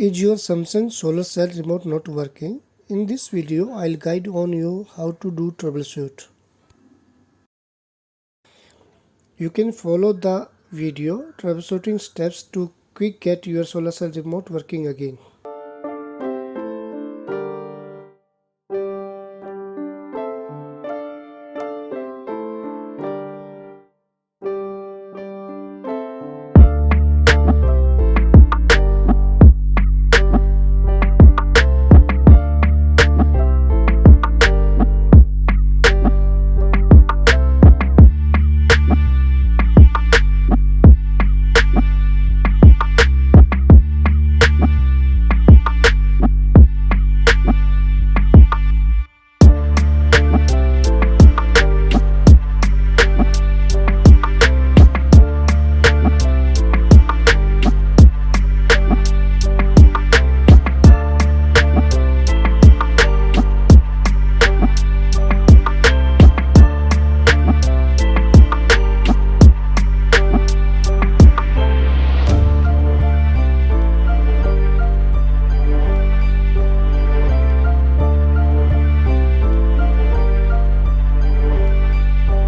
Is your Samsung SolarCell remote not working? In this video, I'll guide on you how to do troubleshoot. You can follow the video troubleshooting steps to quick get your SolarCell remote working again.